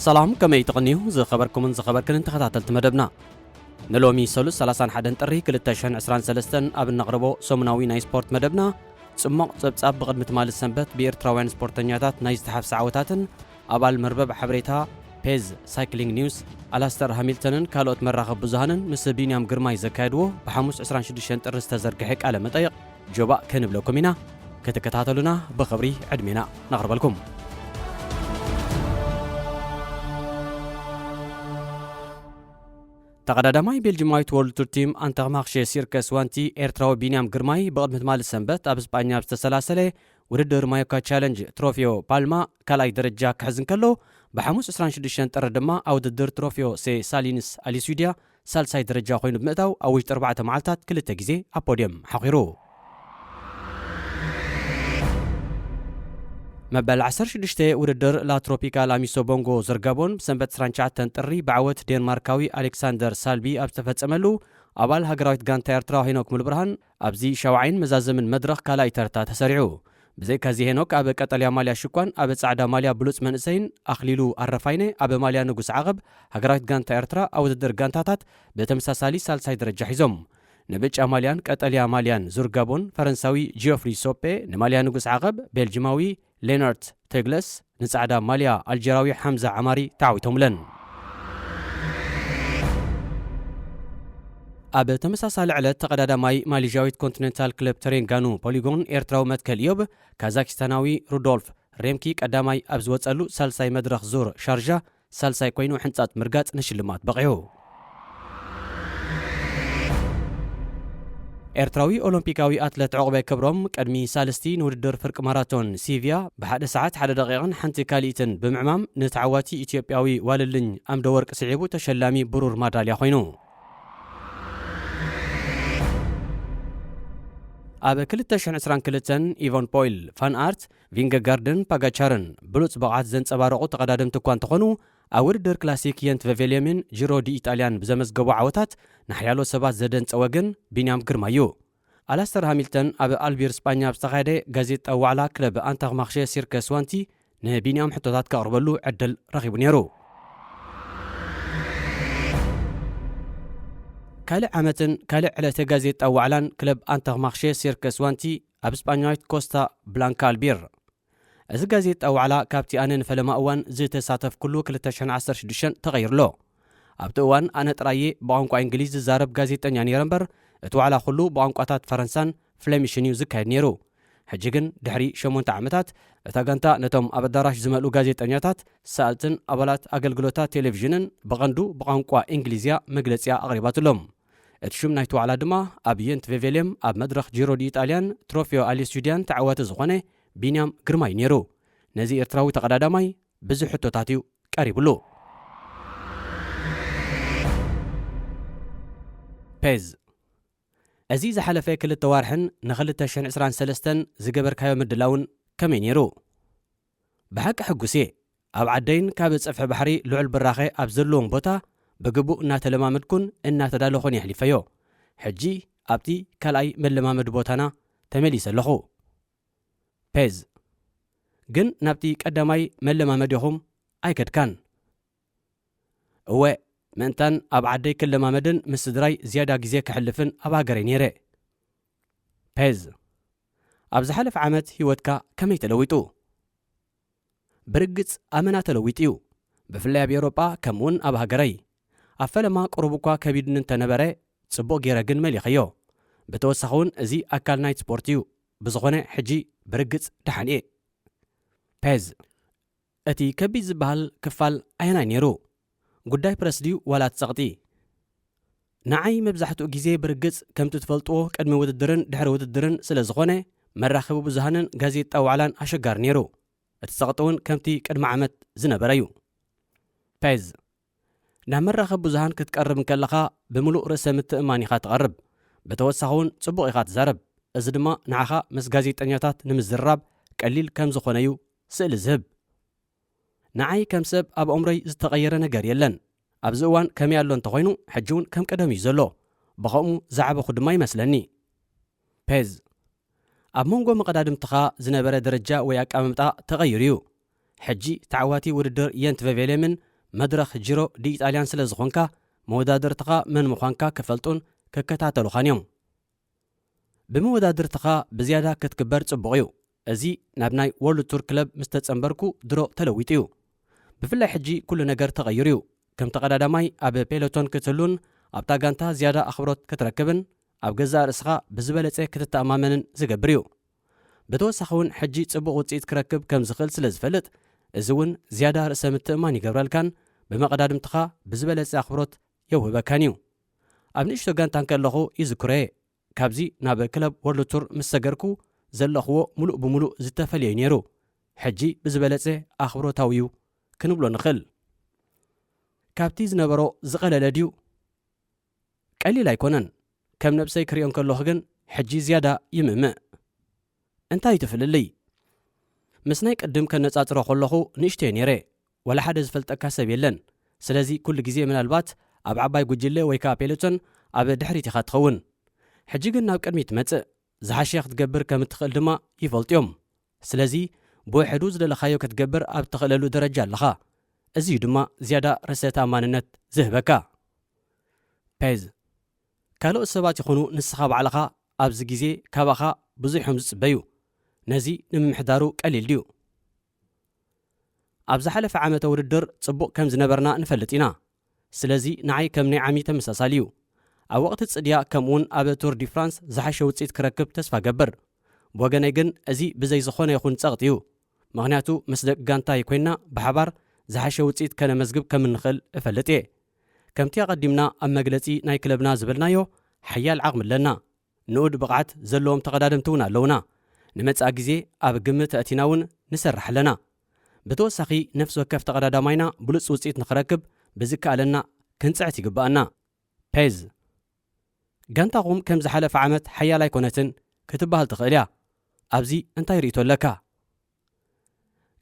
سلام كما يتغنيو زخبركم زخبركن تخاتلت مدبنا نلومي سلس 31 طري 2023 اب نقربو سومناوي ناي سبورت مدبنا صمق صبصاب بقدمت مال السنبت بإرتراوያን سبورتنياتات ناي استحاف ساعوتاتن ابال مربب حبريتا بيز سايكلينج نيوز አላስተር ሃሚልተንን ካልኦት መራኸብ ብዙሃንን ምስ ቢንያም ግርማይ ዘካየድዎ በሐሙስ 26 ጥር ዝተዘርግሐ ቃለ መጠይቅ ጆባ ከንብለኩም ኢና ከተከታተሉና በኽብሪ ዕድሜና ነቕርበልኩም። ተቀዳዳማይ ቤልጅማዊት ወርልድ ቱር ቲም አንተርማክሼ ሲርከስ ዋንቲ ኤርትራዊ ቢንያም ግርማይ በቅድመት ማለት ሰንበት ኣብ እስጳኛ ዝተሰላሰለ ውድድር ማዮካ ቻሌንጅ ትሮፊዮ ፓልማ ካልኣይ ደረጃ ክሕዝን ከሎ በሐሙስ 26 ጥር ድማ ኣብ ውድድር ትሮፊዮ ሴ ሳሊንስ ኣሊስዊድያ ሳልሳይ ደረጃ ኮይኑ ብምእታው ኣብ ውሽጢ 4 መዓልታት ክልተ ግዜ ኣብ ፖድየም ሓኺሩ። መበል 16 ውድድር ላ ትሮፒካል ኣሚሶ ቦንጎ ዝርገቦን ብሰንበት 29 ጥሪ ብዓወት ዴንማርካዊ ኣሌክሳንደር ሳልቢ ኣብ ዝተፈጸመሉ ኣባል ሃገራዊት ጋንታ ኤርትራ ሄኖክ ሙልብርሃን ኣብዚ ሸውዓይን መዛዘምን መድረኽ ካልኣይ ተርታ ተሰሪዑ። ብዘይካዚ ሄኖክ ኣብ ቀጠልያ ማልያ ሽኳን ኣብ ጻዕዳ ማልያ ብሉጽ መንእሰይን ኣኽሊሉ ኣረፋይነ ኣብ ማልያ ንጉስ ዓቐብ ሃገራዊት ጋንታ ኤርትራ ኣብ ውድድር ጋንታታት ብተመሳሳሊ ሳልሳይ ደረጃ ሒዞም። ንብጫ ማልያን ቀጠልያ ማልያን ዙርጋቦን ፈረንሳዊ ጂኦፍሪ ሶፔ ንማልያ ንጉስ ዓቐብ ቤልጅማዊ ሌናርት ቴግለስ ንጻዕዳ ማልያ ኣልጀራዊ ሓምዛ ዓማሪ ተዓዊቶምለን። ኣብ ተመሳሳሊ ዕለት ተቀዳዳማይ ማሌዥያዊት ኮንቲኔንታል ክለብ ተሬንጋኑ ፖሊጎን ኤርትራዊ መትከል ኢዮብ ካዛክስታናዊ ሩዶልፍ ሬምኪ ቀዳማይ ኣብ ዝወጸሉ ሳልሳይ መድረኽ ዙር ሻርጃ ሳልሳይ ኮይኑ ሕንጻት ምርጋጽ ንሽልማት በቒዑ። ኤርትራዊ ኦሎምፒካዊ ኣትሌት ዕቑበ ክብሮም ቀድሚ ሳልስቲ ንውድድር ፍርቂ ማራቶን ሲቪያ ብሓደ ሰዓት 1 ደቂቕን ሓንቲ ካልኢትን ብምዕማም ንተዓዋቲ ኢትዮጵያዊ ዋልልኝ ኣምደ ወርቂ ስዒቡ ተሸላሚ ብሩር ማዳልያ ኮይኑ ኣብ 2022 ኢቫን ፖይል ፋን ኣርት ቪንገጋርድን ፓጋቻርን ብሉጽ ብቕዓት ዘንጸባረቑ ተቐዳደምቲ እኳ እንተኾኑ ኣብ ውድድር ክላሲክ የንት ቬቬልየምን ጂሮ ዲ ኢጣልያን ብዘመዝገቡ ዓወታት ናሕያሎ ሰባት ዘደንጸወ ግን ቢንያም ግርማ እዩ። ኣላስተር ሃሚልተን ኣብ ኣልቢር ስጳኛ ብዝተኻየደ ጋዜጣ ዋዕላ ክለብ አንተርማክሼ ሲርከስ ዋንቲ ንቢንያም ሕቶታት ከቕርበሉ ዕድል ረኺቡ ነይሩ። ካልእ ዓመትን ካልእ ዕለተ ጋዜጣ ዋዕላን ክለብ አንተርማክሼ ሲርከስ ዋንቲ ኣብ ስጳኛዊት ኮስታ ብላንካ ኣልቢር እዚ ጋዜጣ ዋዕላ ካብቲ ኣነ ንፈለማ እዋን ዝተሳተፍ ኩሉ 2016 ተቐይርሎ። ኣብቲ እዋን ኣነ ጥራዬ ብቋንቋ እንግሊዝ ዝዛረብ ጋዜጠኛ ነይረ እምበር እቲ ዋዕላ ኩሉ ብቋንቋታት ፈረንሳን ፍሌሚሽን እዩ ዝካየድ ነይሩ። ሕጂ ግን ድሕሪ 8 ዓመታት እታ ጋንታ ነቶም ኣብ ኣዳራሽ ዝመልኡ ጋዜጠኛታት ሰኣልትን ኣባላት ኣገልግሎታት ቴሌቭዥንን ብቐንዱ ብቋንቋ እንግሊዝያ መግለፂያ ኣቕሪባትሎም። እቲ ሹም ናይቲ ዋዕላ ድማ ኣብ የንት ቬቬልየም ኣብ መድረኽ ጂሮ ዲ ኢጣልያን ትሮፊዮ ኣሊስዊድያን ተዓዋቲ ዝኾነ ቢንያም ግርማይ ነይሩ። ነዚ ኤርትራዊ ተቐዳዳማይ ብዙሕ ሕቶታት እዩ ቀሪብሉ። ፔዝ እዚ ዝሓለፈ 2 ዋርሕን ን2023 ዝገበርካዮ ምድላውን ከመይ ነይሩ? ብሓቂ ሕጉስ እየ። ኣብ ዓደይን ካብ ፀፍሒ ባሕሪ ልዑል ብራኸ ኣብ ዘለዎም ቦታ ብግቡእ እናተለማመድኩን እናተዳለኹን የሕሊፈዮ። ሕጂ ኣብቲ ካልኣይ መለማመድ ቦታና ተመሊሰ ኣለኹ። ፔዝ ግን ናብቲ ቀዳማይ መለማመድ ኢኹም ኣይከድካን። እወ ምእንታን ኣብ ዓደይ ክለማመድን ምስ ስድራይ ዝያዳ ግዜ ክሕልፍን ኣብ ሃገረይ ነይረ። ፔዝ ኣብ ዝሓለፈ ዓመት ህይወትካ ከመይ ተለዊጡ? ብርግጽ ኣመና ተለዊጡ እዩ። ብፍላይ ኣብ ኤውሮጳ ከምኡውን ኣብ ሃገረይ ኣብ ፈለማ ቁሩብ እኳ ከቢድን እንተነበረ ጽቡቕ ጌረ ግን መሊኸዮ። ብተወሳኺ እውን እዚ ኣካል ናይት ስፖርት እዩ። ብዝኾነ ሕጂ ብርግጽ ደሓን እየ። ፔዝ እቲ ከቢድ ዝበሃል ክፋል ኣየናይ ነይሩ? ጉዳይ ፕረስ ድዩ ዋላት ጸቕጢ? ንዓይ መብዛሕትኡ ግዜ ብርግጽ ከምቲ ትፈልጥዎ ቅድሚ ውድድርን ድሕሪ ውድድርን ስለ ዝኾነ መራኸቢ ብዙሃንን ጋዜጣ ዋዕላን ኣሸጋሪ ነይሩ። እቲ ጸቕጢ እውን ከምቲ ቅድሚ ዓመት ዝነበረ እዩ። ፔዝ ናብ መራኸቢ ብዙሃን ክትቀርብ እንከለኻ ብምሉእ ርእሰ ምትእማን ኢኻ ትቐርብ። ብተወሳኺ እውን ጽቡቕ ኢኻ ትዛረብ። እዚ ድማ ንዓኻ ምስ ጋዜጠኛታት ንምዝራብ ቀሊል ከም ዝኾነ እዩ ስእሊ ዝህብ። ንዓይ ከም ሰብ ኣብ ኣእምሮይ ዝተቐየረ ነገር የለን። ኣብዚ እዋን ከመይ ኣሎ እንተኾይኑ ሕጂ እውን ከም ቀደም እዩ ዘሎ። ብኸምኡ ዛዕበኹ ድማ ይመስለኒ። ፔዝ ኣብ መንጎ መቐዳድምትኻ ዝነበረ ደረጃ ወይ ኣቃመምጣ ተቐይሩ እዩ። ሕጂ ተዓዋቲ ውድድር የንት ቬቬልየምን መድረኽ ጂሮ ዲ ኢጣልያን ስለ ዝኾንካ መወዳድርትኻ መን ምዃንካ ክፈልጡን ክከታተሉኻን እዮም። ብመወዳድርትኻ ብዝያዳ ክትግበር ጽቡቕ እዩ። እዚ ናብ ናይ ወርልድ ቱር ክለብ ምስ ተጸንበርኩ ድሮ ተለዊጡ እዩ። ብፍላይ ሕጂ ኩሉ ነገር ተቐይሩ እዩ። ከም ተቐዳዳማይ ኣብ ፔሎቶን ክትህሉን ኣብታ ጋንታ ዝያዳ ኣኽብሮት ክትረክብን ኣብ ገዛእ ርእስኻ ብዝበለጸ ክትተኣማመንን ዝገብር እዩ። ብተወሳኺ እውን ሕጂ ጽቡቕ ውፅኢት ክረክብ ከም ዝኽእል ስለ ዝፈልጥ እዚ እውን ዝያዳ ርእሰ ምትእማን ይገብረልካን ብመቐዳድምትኻ ብዝበለጸ ኣኽብሮት የውህበካን እዩ። ኣብ ንእሽቶ ጋንታ ከለኹ ይዝክሮየ ካብዚ ናብ ክለብ ወርልድ ቱር ምስ ሰገርኩ ዘለኽዎ ሙሉእ ብምሉእ ዝተፈልየ ነይሩ። ሕጂ ብዝበለጸ ኣኽብሮታዊ እዩ ክንብሎ ንኽእል። ካብቲ ዝነበሮ ዝቐለለ ድዩ? ቀሊል ኣይኮነን። ከም ነብሰይ ክሪኦን ከለኹ ግን ሕጂ ዝያዳ ይምእምእ። እንታይ ትፍልልይ? ምስ ናይ ቅድም ከነጻጽሮ ከለኹ ንእሽተየ ነይረ። ወላ ሓደ ዝፈልጠካ ሰብ የለን። ስለዚ ኩሉ ግዜ ምናልባት ኣብ ዓባይ ጉጅለ ወይ ከዓ ፔሎቶን ኣብ ድሕሪት ኢኻ ትኸውን። ሕጂ ግን ናብ ቅድሚት ትመጽእ ዝሓሸ ክትገብር ከም እትኽእል ድማ ይፈልጥዮም። ስለዚ ብውሕዱ ዝደለኻዮ ክትገብር ኣብ እትኽእለሉ ደረጃ ኣለኻ። እዚዩ ድማ ዝያዳ ርእሰ ተኣማንነት ዝህበካ። ፔዝ ካልኦት ሰባት ይኹኑ ንስኻ ባዕልኻ ኣብዚ ግዜ ካብኻ ብዙሖም ዝጽበዩ ነዚ ንምምሕዳሩ ቀሊል ድዩ? ኣብ ዝሓለፈ ዓመተ ውድድር ጽቡቕ ከም ዝነበርና ንፈልጥ ኢና። ስለዚ ንዓይ ከም ናይ ዓሚ ተመሳሳሊ እዩ። ኣብ ወቕቲ ጽድያ ከምኡውን ኣብ ቱር ዲ ፍራንስ ዝሓሸ ውፅኢት ክረክብ ተስፋ ገብር። ብወገነይ ግን እዚ ብዘይ ዝኾነ ይኹን ጸቕጥ እዩ። ምኽንያቱ ምስ ደቂ ጋንታ ይኮይንና ብሓባር ዝሓሸ ውፅኢት ከነመዝግብ ከም እንኽእል እፈልጥ እየ። ከምቲ ኣቐዲምና ኣብ መግለጺ ናይ ክለብና ዝብልናዮ ሓያል ዓቕሚ ኣለና። ንኡድ ብቕዓት ዘለዎም ተቐዳድምቲ እውን ኣለውና። ንመጻኢ ግዜ ኣብ ግምት ኣእቲና እውን ንሰርሕ ኣለና። ብተወሳኺ ነፍሲ ወከፍ ተቐዳዳማይና ብሉፅ ውፅኢት ንኽረክብ ብዝከኣለና ክንጽዕት ይግባአና። ፔዝ ጋንታኹም ከም ዝሓለፈ ዓመት ሓያል ኣይኮነትን ክትበሃል ትኽእል እያ። ኣብዚ እንታይ ርእቶ ኣለካ?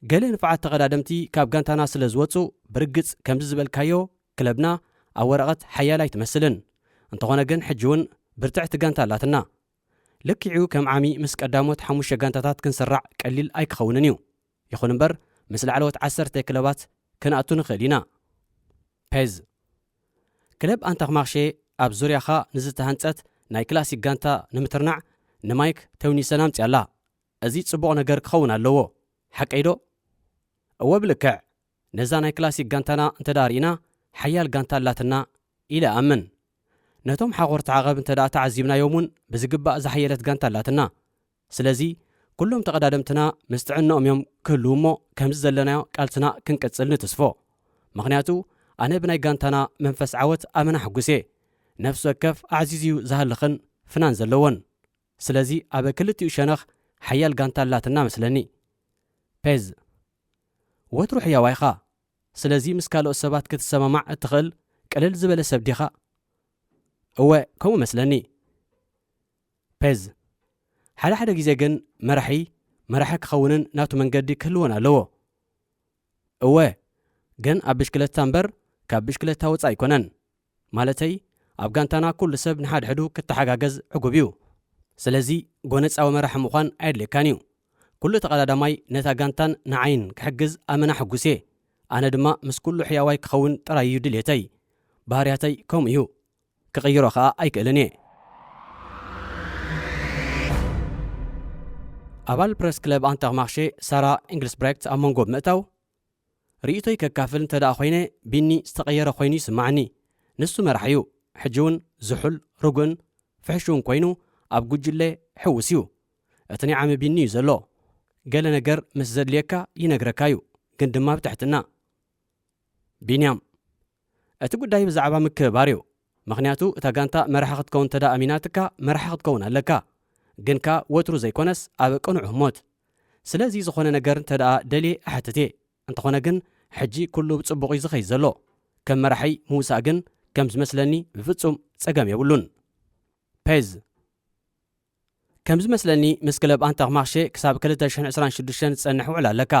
ገለ ንፍዓት ተቐዳደምቲ ካብ ጋንታና ስለ ዝወፁ ብርግጽ ከምዚ ዝበልካዮ ክለብና ኣብ ወረቐት ሓያል ኣይትመስልን። እንተኾነ ግን ሕጂ እውን ብርትዕቲ ጋንታ ኣላትና። ልክዕኡ ከም ዓሚ ምስ ቀዳሞት 5 ጋንታታት ክንስራዕ ቀሊል ኣይክኸውንን እዩ። ይኹን እምበር ምስ ላዕለዎት 10 ክለባት ክንኣቱ ንኽእል ኢና። ፔዝ ክለብ ኣንታኽማርሼ ኣብ ዙርያኻ ንዝተሃንጸት ናይ ክላሲክ ጋንታ ንምትርናዕ ንማይክ ተውኒሰና ኣምፅያ ኣላ። እዚ ጽቡቕ ነገር ክኸውን ኣለዎ ሓቀይ ዶ? እወ ብልክዕ ነዛ ናይ ክላሲክ ጋንታና እንተዳሪእና ሓያል ጋንታ ኣላትና ኢለ ኣምን። ነቶም ሓቖርቲ ዓቐብ እንተዳ ተዓዚብናዮም እውን ብዝግባእ ዝሓየለት ጋንታ ኣላትና። ስለዚ ኩሎም ተቐዳደምትና ምስ ጥዕንኦም እዮም ክህልው እሞ ከምዚ ዘለናዮ ቃልስና ክንቀጽል ንትስፎ። ምኽንያቱ ኣነ ብናይ ጋንታና መንፈስ ዓወት ኣመና ሕጉሴ ነፍሲ ወከፍ ኣዕዚዝዩ ዝሃልኽን ፍናን ዘለዎን። ስለዚ ኣብ ክልቲኡ ሸነኽ ሓያል ጋንታ ኣላትና መስለኒ። ፔዝ ወትሩ ሕያዋይ ኢኻ። ስለዚ ምስ ካልኦት ሰባት ክትሰማማዕ እትኽእል ቅልል ዝበለ ሰብ ዲኻ? እወ ከምኡ መስለኒ። ፔዝ ሓደ ሓደ ግዜ ግን መራሒ ክኸውንን ናቱ መንገዲ ክህልወን ኣለዎ። እወ ግን ኣብ ብሽክለታ እምበር ካብ ብሽክለታ ወፃ ኣይኮነን። ማለተይ ኣብ ጋንታና ኩሉ ሰብ ንሓድሕዱ ክትሓጋገዝ ዕጉብ እዩ። ስለዚ ጎነፃዊ መራሒ ምዃን ኣየድልየካን እዩ። ኩሉ ተቐዳዳማይ ነታ ጋንታን ንዓይን ክሕግዝ ኣመና ሕጉሴ። ኣነ ድማ ምስ ኩሉ ሕያዋይ ክኸውን ጥራይ እዩ ድልየተይ። ባህርያተይ ከምኡ እዩ። ክቕይሮ ከዓ ኣይክእልን እየ። ኣባል ፕረስ ክለብ ኣንታኽማርሼ ሳራ ኢንግልስብሬክት ኣብ መንጎ ብምእታው ርእቶይ ከካፍል እንተ ደኣ ኮይነ ቢኒ ዝተቐየረ ኮይኑ ይስማዓኒ። ንሱ መራሕ እዩ። ሕጂ እውን ዝሑል ርጉእን ፍሕሹን ኮይኑ ኣብ ጉጅለ ሕውስ እዩ። እቲ ናይ ዓሚ ቢኒ እዩ ዘሎ። ገለ ነገር ምስ ዘድልየካ ይነግረካ እዩ፣ ግን ድማ ብትሕትና። ቢንያም እቲ ጉዳይ ብዛዕባ ምክብባር እዩ። ምኽንያቱ እታ ጋንታ መራሒ ክትከውን እንተ ደኣ ኣሚናትካ መራሒ ክትከውን ኣለካ። ግንካ ወትሩ ዘይኮነስ ኣብ ቅኑዕ ህሞት። ስለዚ ዝኾነ ነገር እንተ ደኣ ደልየ ኣሕትት እንተኾነ ግን ሕጂ ኩሉ ብጽቡቕ እዩ ዝኸይድ ዘሎ። ከም መራሒ ምውሳእ ግን ከም ዝመስለኒ ብፍጹም ጸገም የብሉን። ፔዝ ከም ዝመስለኒ ምስ ክለብ ኣንታኽማርሼ ክሳብ 2026 ዝጸንሕ ውዕል ኣለካ።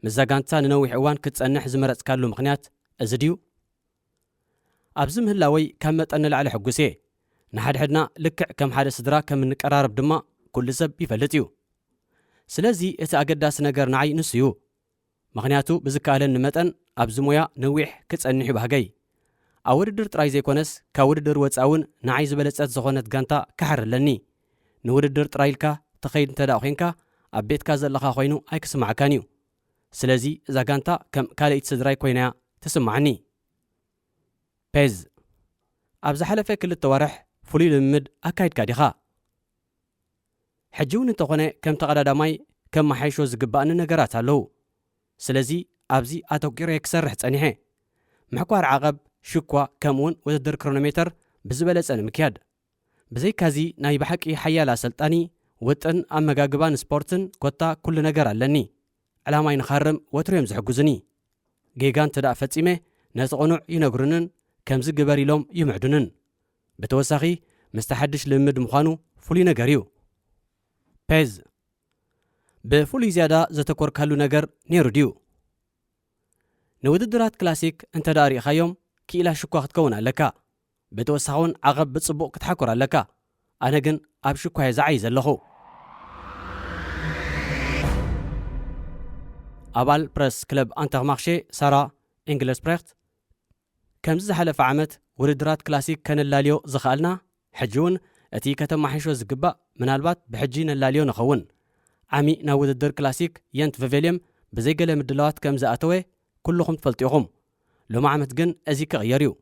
ምዛ ጋንታ ንነዊሕ እዋን ክትጸንሕ ዝመረጽካሉ ምኽንያት እዚ ድዩ? ኣብዚ ምህላወይ ካብ መጠን ንላዕሊ ሕጉሴ። ንሓድሕድና ልክዕ ከም ሓደ ስድራ ከም እንቀራርብ ድማ ኩሉ ሰብ ይፈልጥ እዩ። ስለዚ እቲ ኣገዳሲ ነገር ንዓይ ንሱ እዩ። ምኽንያቱ ብዝከኣለኒ መጠን ኣብዚ ሞያ ነዊሕ ክጸንሕ ይባህገይ ኣብ ውድድር ጥራይ ዘይኮነስ ካብ ውድድር ወፃውን ንዓይ ዝበለጸት ዝኾነት ጋንታ ክሓርለኒ ንውድድር ጥራይ ኢልካ ተኸይድ እንተዳ ኮንካ ኣብ ቤትካ ዘለኻ ኮይኑ ኣይክስማዓካን እዩ ስለዚ እዛ ጋንታ ከም ካልእቲ ስድራይ ኮይናያ ትስማዓኒ ፔዝ ኣብ ዝሓለፈ 2 ወርሕ ፍሉይ ልምምድ ኣካይድካ ዲኻ ሕጂ እውን እንተኾነ ከም ተቐዳዳማይ ከም መሓይሾ ዝግባእኒ ነገራት ኣለዉ ስለዚ ኣብዚ ኣተኲረ ክሰርሕ ጸኒሐ ምሕኳር ዓቐብ ሽኳ ከምኡውን ውድድር ክሮኖሜተር ብዝበለጸ ንምክያድ ብዘይካዚ ናይ ብሓቂ ሓያል ኣሰልጣኒ ውጥን ኣመጋግባን ስፖርትን ኮታ ኩሉ ነገር ኣለኒ ዕላማይ ንኻርም ወትሩ እዮም ዝሕግዙኒ ጌጋ እንትዳእ ፈጺመ ነቲ ቕኑዕ ይነግሩንን ከምዚ ግበር ኢሎም ይምዕዱንን ብተወሳኺ ምስቲ ሓድሽ ልምምድ ምዃኑ ፍሉይ ነገር እዩ ፔዝ ብፍሉይ ዝያዳ ዘተኰርካሉ ነገር ነይሩ ድዩ ንውድድራት ክላሲክ እንተዳ ርኢኻዮም ክኢላ ሽኳ ክትከውን ኣለካ ብተወሳኺ እውን ዓቐብ ብጽቡቕ ክትሓኩር ኣለካ ኣነ ግን ኣብ ሽኳየ ዝዓይ ዘለኹ ኣባል ፕረስ ክለብ ኣንተርማኽሼ ሳራ ኤንግለስፕሬኽት ከምዚ ዝሓለፈ ዓመት ውድድራት ክላሲክ ከነላልዮ ዝኽኣልና ሕጂ እውን እቲ ከተማሓይሾ ዝግባእ ምናልባት ብሕጂ ነላልዮ ንኸውን ዓሚ ናብ ውድድር ክላሲክ የንት ቨቬልየም ብዘይገለ ምድላዋት ከም ዝኣተወ ኩልኹም ትፈልጡ ኢኹም ሎሚ ዓመት ግን እዚ ክቕየር እዩ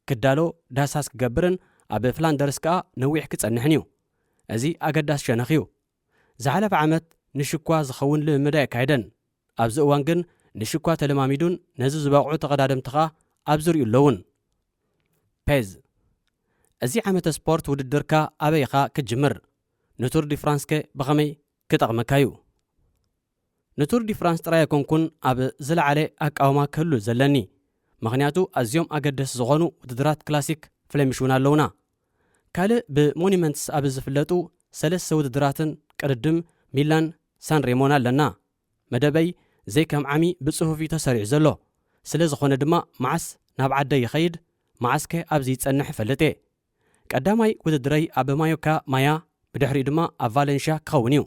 ክዳሎ ዳሳስ ክገብርን ኣብ ፍላንደርስ ከኣ ነዊሕ ክጸንሕን እዩ እዚ ኣገዳስ ሸነኽ እዩ ዝሓለፈ ዓመት ንሽኳ ዝኸውን ልምምድ ኣይካየደን ኣብዚ እዋን ግን ንሽኳ ተለማሚዱን ነዚ ዝበቕዑ ተቐዳደምቲ ኸኣ ኣብ ዝርዩ ኣለውን ፔዝ እዚ ዓመተ ስፖርት ውድድርካ ኣበይኻ ክትጅምር ንቱር ዲ ፍራንስ ከ ብኸመይ ክጠቕመካ እዩ ንቱር ዲ ፍራንስ ጥራይ ኣይኮንኩን ኣብ ዝለዓለ ኣቃውማ ክህሉ ዘለኒ ምኽንያቱ ኣዝዮም ኣገደሲ ዝኾኑ ውድድራት ክላሲክ ፍሌሚሽ እውን ኣለውና ካልእ ብሞኒመንትስ ኣብ ዝፍለጡ 3 ውድድራትን ቅድድም ሚላን ሳን ሬሞን ኣለና መደበይ ዘይከም ዓሚ ብጽሁፍ እዩ ተሰሪዑ ዘሎ ስለ ዝኾነ ድማ መዓስ ናብ ዓደይ ይኸይድ መዓስከ ኣብዚ ይጸንሕ ፈለጠ ቀዳማይ ውድድረይ ኣብ ማዮካ ማያ ብድሕሪኡ ድማ ኣብ ቫለንሽያ ክኸውን እዩ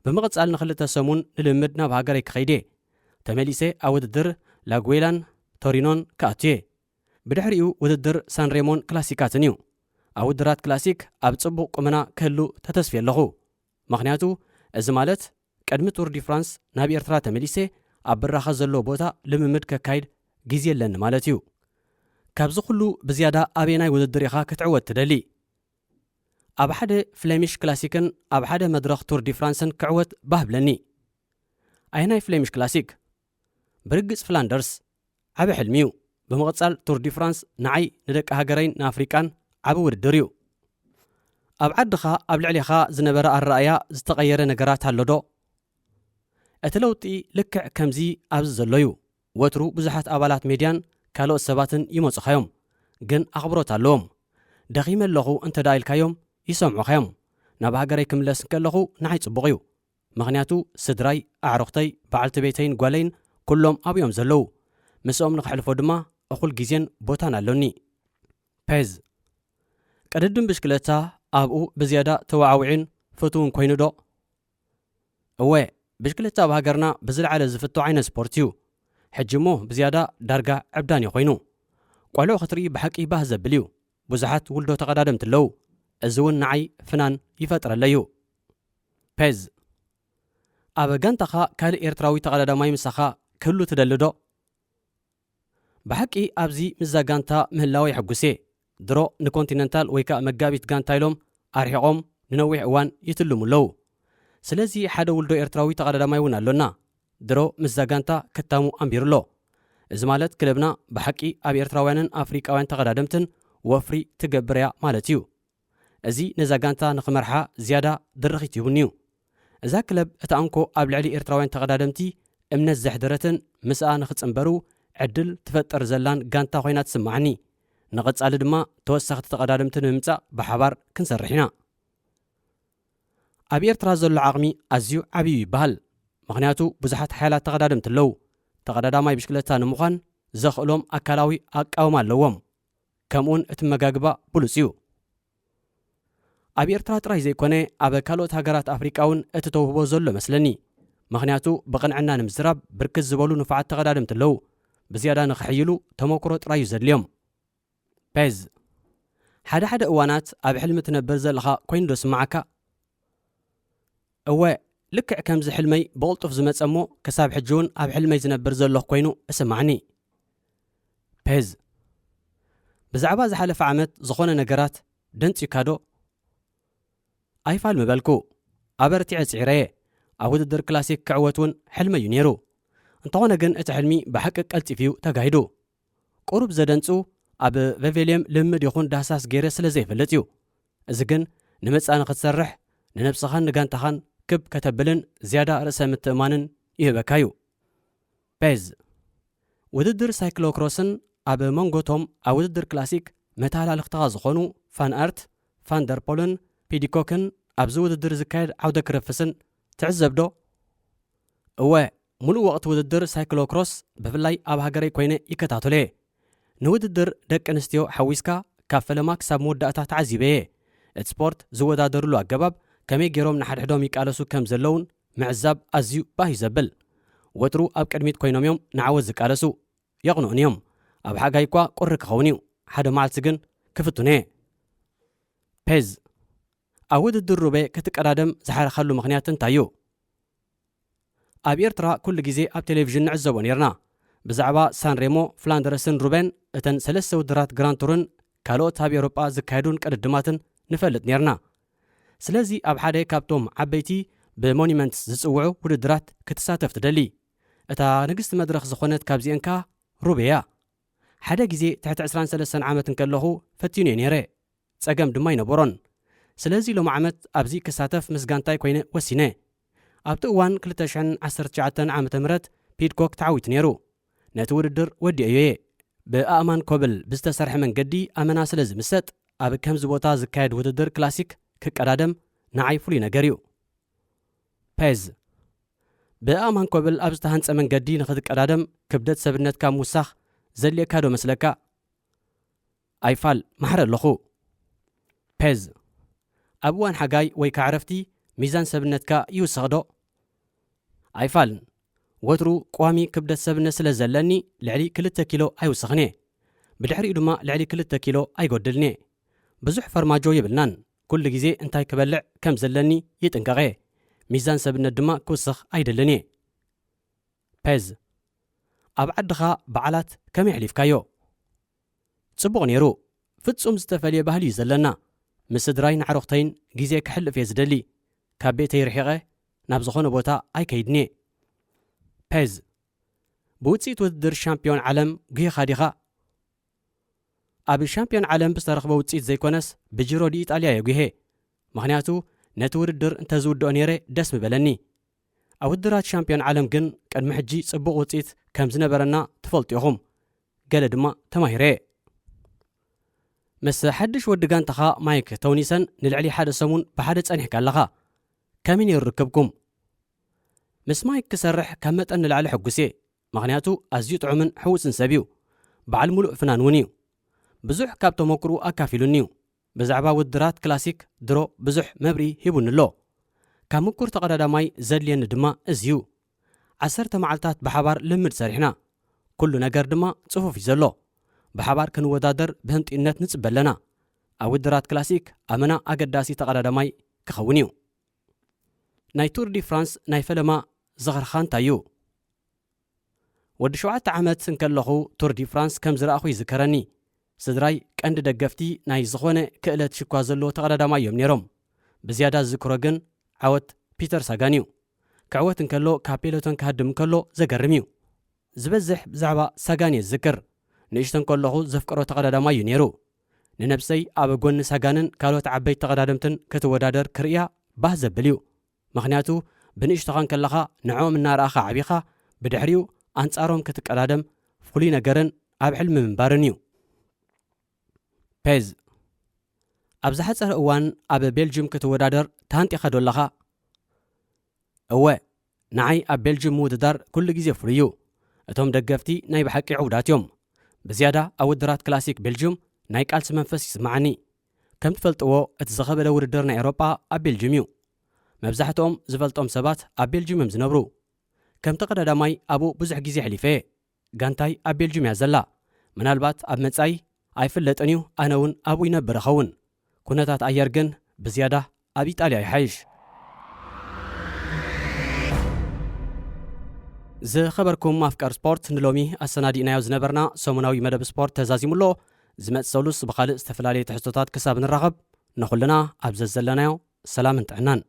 ብምቕጻል ንኽልተ ሰሙን ንልምድ ናብ ሃገረይ ክኸይደ ተመሊሰ ኣብ ውድድር ላጉዌላን ቶሪኖን ክኣትየ ብድሕሪኡ ውድድር ሳንሬሞን ክላሲካትን እዩ ኣብ ውድራት ክላሲክ ኣብ ጽቡቕ ቁመና ክህሉ ተተስፊ ኣለኹ ምኽንያቱ እዚ ማለት ቅድሚ ቱር ዲ ፍራንስ ናብ ኤርትራ ተመሊሰ ኣብ ብራኸ ዘሎ ቦታ ልምምድ ከካይድ ግዜ ኣለኒ ማለት እዩ ካብዚ ኩሉ ብዝያዳ ኣበየናይ ውድድር ኢኻ ክትዕወት ትደሊ ኣብ ሓደ ፍሌሚሽ ክላሲክን ኣብ ሓደ መድረኽ ቱር ዲ ፍራንስን ክዕወት ባህብለኒ ኣየናይ ፍሌሚሽ ክላሲክ ብርግጽ ፍላንደርስ ዓብ ሕልሚ እዩ ብምቕጻል ቱር ዲ ፍራንስ ንዓይ ንደቂ ሃገረይን ንኣፍሪቃን ዓብ ውድድር እዩ ኣብ ዓድኻ ኣብ ልዕሊኻ ዝነበረ ኣረኣያ ዝተቐየረ ነገራት ኣሎ ዶ እቲ ለውጢ ልክዕ ከምዚ ኣብዚ ዘሎ እዩ ወትሩ ብዙሓት ኣባላት ሜድያን ካልኦት ሰባትን ይመፁኻዮም ግን ኣኽብሮት ኣለዎም ደኺመ ኣለኹ እንተዳ ኢልካዮም ይሰምዑኻዮም ናብ ሃገረይ ክምለስ ከለኹ ንዓይ ጽቡቕ እዩ ምኽንያቱ ስድራይ ኣዕሩኽተይ በዓልቲ ቤተይን ጓለይን ኩሎም ኣብዮም ዘለዉ ምስኦም ንኽሕልፎ ድማ እኹል ግዜን ቦታን ኣሎኒ ፔዝ ቅድድም ብሽክለታ ኣብኡ ብዝያዳ ተዋዓዊዕን ፍቱውን ኮይኑ ዶ እወ ብሽክለታ ኣብ ሃገርና ብዝለዓለ ዝፍቶ ዓይነት ስፖርት እዩ ሕጂ እሞ ብዝያዳ ዳርጋ ዕብዳን እዩ ኮይኑ ቆልዑ ክትርኢ ብሓቂ ባህ ዘብል እዩ ብዙሓት ውልዶ ተቐዳደምቲ ኣለዉ እዚ እውን ንዓይ ፍናን ይፈጥረለዩ ፔዝ ኣብ ጋንታኻ ካልእ ኤርትራዊ ተቐዳዳማይ ምሳኻ ክህሉ ትደሊ ዶ ብሓቂ ኣብዚ ምዛ ጋንታ ምህላዊ ይሕጉሴ ድሮ ንኮንቲነንታል ወይ ከዓ መጋቢት ጋንታ ኢሎም ኣርሒቖም ንነዊሕ እዋን ይትልሙ ኣለዉ ስለዚ ሓደ ውልዶ ኤርትራዊ ተቐዳዳማይ እውን ኣሎና ድሮ ምዛ ጋንታ ክታሙ ኣንቢሩ ኣሎ እዚ ማለት ክለብና ብሓቂ ኣብ ኤርትራውያንን ኣፍሪቃውያን ተቐዳደምትን ወፍሪ ትገብር እያ ማለት እዩ እዚ ነዛ ጋንታ ንኽመርሓ ዝያዳ ድርኺት ይሁን እዩ እዛ ክለብ እቲ ኣንኮ ኣብ ልዕሊ ኤርትራውያን ተቐዳደምቲ እምነት ዘሕደረትን ምስኣ ንኽጽንበሩ ዕድል ትፈጥር ዘላን ጋንታ ኮይና ትስማዓኒ ንቐጻሊ ድማ ተወሳኽቲ ተቐዳደምቲ ንምምጻእ ብሓባር ክንሰርሕ ኢና ኣብ ኤርትራ ዘሎ ዓቕሚ ኣዝዩ ዓብዩ ይበሃል ምኽንያቱ ብዙሓት ሓያላት ተቐዳደምቲ ኣለዉ ተቐዳዳማይ ብሽክለታ ንምዃን ዘኽእሎም ኣካላዊ ኣቃውማ ኣለዎም ከምኡውን እቲ መጋግባ ብሉፅ እዩ ኣብ ኤርትራ ጥራይ ዘይኮነ ኣብ ካልኦት ሃገራት ኣፍሪቃ እውን እቲ ተውህቦ ዘሎ መስለኒ ምኽንያቱ ብቕንዕና ንምዝራብ ብርክት ዝበሉ ንፉዓት ተቐዳደምቲ ኣለዉ بزيادة نخحيلو تموكرو ترايو زدليوم. بيز حدا أوانات أب حلم تنبر زلخا كوين دو سمعكا أوه لكع كمز حلمي بولتوف زمت أمو كساب حجون أب حلمي زنبر زلخ كوينو اسمعني. بيز بزعبا زحلف عمت زخونة نقرات دنت يكادو أيفال مبالكو أبرتي عسعيريه أود الدر كلاسيك كعوتون حلمي ينيرو انتوانا جن اتحلمي بحقق التفيو تقايدو قرب زدنسو أب فيفيليم لمد يخون داساس جيرس لزي فلتيو إذن نمتس أنا خد ننبسخان نغانتخان كب كتبلن زيادة رأسا متأمانن يهبكايو. بيز وددر سايكلوكروسن أب مونغوتوم أو وددر كلاسيك متالا الاختغاز خونو فان أرت فان در بولن بيديكوكن أبزو وددر زكايد عودة كرفسن تعزب دو أوه ملو وقت وددر سايكلوكروس بفلاي أب هاقري كوينة يكتاتولي نوددر دك انستيو حويسكا كافلما كساب موداتا تعزيبيه اتسبورت زودادرلو أقباب كمي جيروم نحد حدوم يكالسو كم زلون معزاب أزيو باهي زبل وترو أب كدميت كوينوم يوم نعوز زكالسو يغنون يوم أب حاقايكوا قرق خونيو حدا معالسجن كفتوني. بيز أود الدروبي كتك أرادم زحار خلو مغنياتن تايو أب إرترا كل جزي أب تلفزيون نعزوان يرنا بزعبا سان ريمو فلاندرسن روبين اتن سلسة ودرات جران تورن كالوت هاب أوروبا زكايدون كالدماتن نفلت نيرنا سلازي أب حدا كابتوم عبيتي بمونيمنتس زسوعو ودرات كتساتف تدلي اتا نقست مدرخ زخونت كابزينكا روبيا حدا جزي تحت 23 عامتن كاللهو فتيني نيري تساقم دماي نبورون سلازي لو معمت أبزي كساتف مسجانتاي كوينة وسينة أبتوان كلتشعن 19 عامة مرت بيدكوك تعويت نيرو نتوردر ودي أيوه بأمان كوبل بستسرح من قدي أمنا سلز مست أب كم زبوتا زكايد وددر كلاسيك كقرادم نعيفو لي نقريو. بيز بأمان كوبل أبستهانس من قدي نخذ قرادم كبدت سبنت كاموساخ زلي كادو مسلكا أيفال محر اللخو. بيز أبوان حقاي ويكا عرفتي ميزان سبنت كا يوسغدو أيفال وترو قوامي كبدت سبنة سلزلني لعلي 3 كيلو أيوسخني بدحري دوما لعلي 3 كيلو أيقدلني بزح فرماجو يبلنان كل جزي انتاي كبلع كم زلني يتنقغي ميزان سبنة دما كوسخ أيدلني. بيز أبعدخا بعلات كم يحليف كايو تصبغ نيرو فتسوم زتفالي بهلي زلنا مسدراي نعرختين جزي كحل في زدلي كابيتي رحيغي نابزخون بوتا أي كيدني. بيز بوتسي تودر شامبيون عالم جي خاديخا أبي شامبيون عالم بسترخ بوتسي زي كونس بجيرو دي إيطاليا يجيه مغنياتو نتوردر انت زود نيري دسم بلني أودرات شامبيون عالم جن كان محجي صبغ وتسيت كم زنبرنا تفلت يهم قال دما تماهيري مس حدش ودقان تخا مايك تونيسن نلعلي حدا سمون بحادث أنحكا لغا كامين يركبكم مس مايك كسرح كمت أن العلي حقسي مغنياتو أزيو طعمن حوسن سبيو بعل ملؤ فنان ونيو بزح كابتو مكرو أكافيلونيو بزعبا ودرات كلاسيك درو بزح مبري هيبون اللو كامكور تقردا ماي زدلين دما أزيو 10 معلتات بحبار لمد سريحنا كل نجار دما صفوف يزلو بحبار كن ودادر بهنت إنت نتسبلنا أودرات كلاسيك أمنا أقداسي تقردا ماي كخونيو ناي تور دي فرانس ناي فلما زغر خان تايو ود شوعت عامت سنكلخو تور دي فرانس كم زرأخو يذكرني سدراي كأند دقفتي ناي زخونة كألت شكوازلو تقردا ماي يوم نيروم بزيادة ذكرغن عوت بيتر ساغانيو كعوت انكلو كابيلوتن كهدم كلو زقرميو زبزح بزعبا ساغاني الذكر نيشتن كلخو زفقرو تقردا ماي نيرو ننبسي أبقون ساغانن كالوت عبيت تقرادمتن كتودادر كريا باه زبليو مغنياتو بنشتغان كلخا نعوم النار آخا عبيخا بدحريو أنصارهم كتقرادم فولي نقرن أب حلم من بارنيو. بيز أبزحت سهر أوان أب بيلجيم كتودادر تانتي خدو لخا أوه نعي أب بيلجيم موددار كل جيزي فريو اتهم دقفتي ناي بحكي عودات يوم بزيادة أودرات كلاسيك بيلجيم ناي كالس منفس يسمعني كم تفلتوو اتزخب لوردرنا إيروبا أب بيلجيميو مبزحتهم زفلتهم سبات أب بيلجيم مزنبرو كم تقردا ماي أبو بزح جيزي حليفه ጋንታይ ኣብ ቤልጅም እያ ዘላ ምናልባት ኣብ መጻኢ ኣይፍለጥን እዩ ኣነ እውን ኣብኡ ይነብር ኸውን ኩነታት ኣየር ግን ብዝያዳ ኣብ ኢጣልያ ይሓይሽ ዝኸበርኩም ኣፍቃር ስፖርት ንሎሚ ኣሰናዲእናዮ ዝነበርና ሰሙናዊ መደብ ስፖርት ተዛዚሙሎ ዝመጽእ ሰሉስ ብኻልእ ዝተፈላለየ ትሕዝቶታት ክሳብ ንራኸብ ንኹልና ኣብ ዘለናዮ ሰላምን ጥዕናን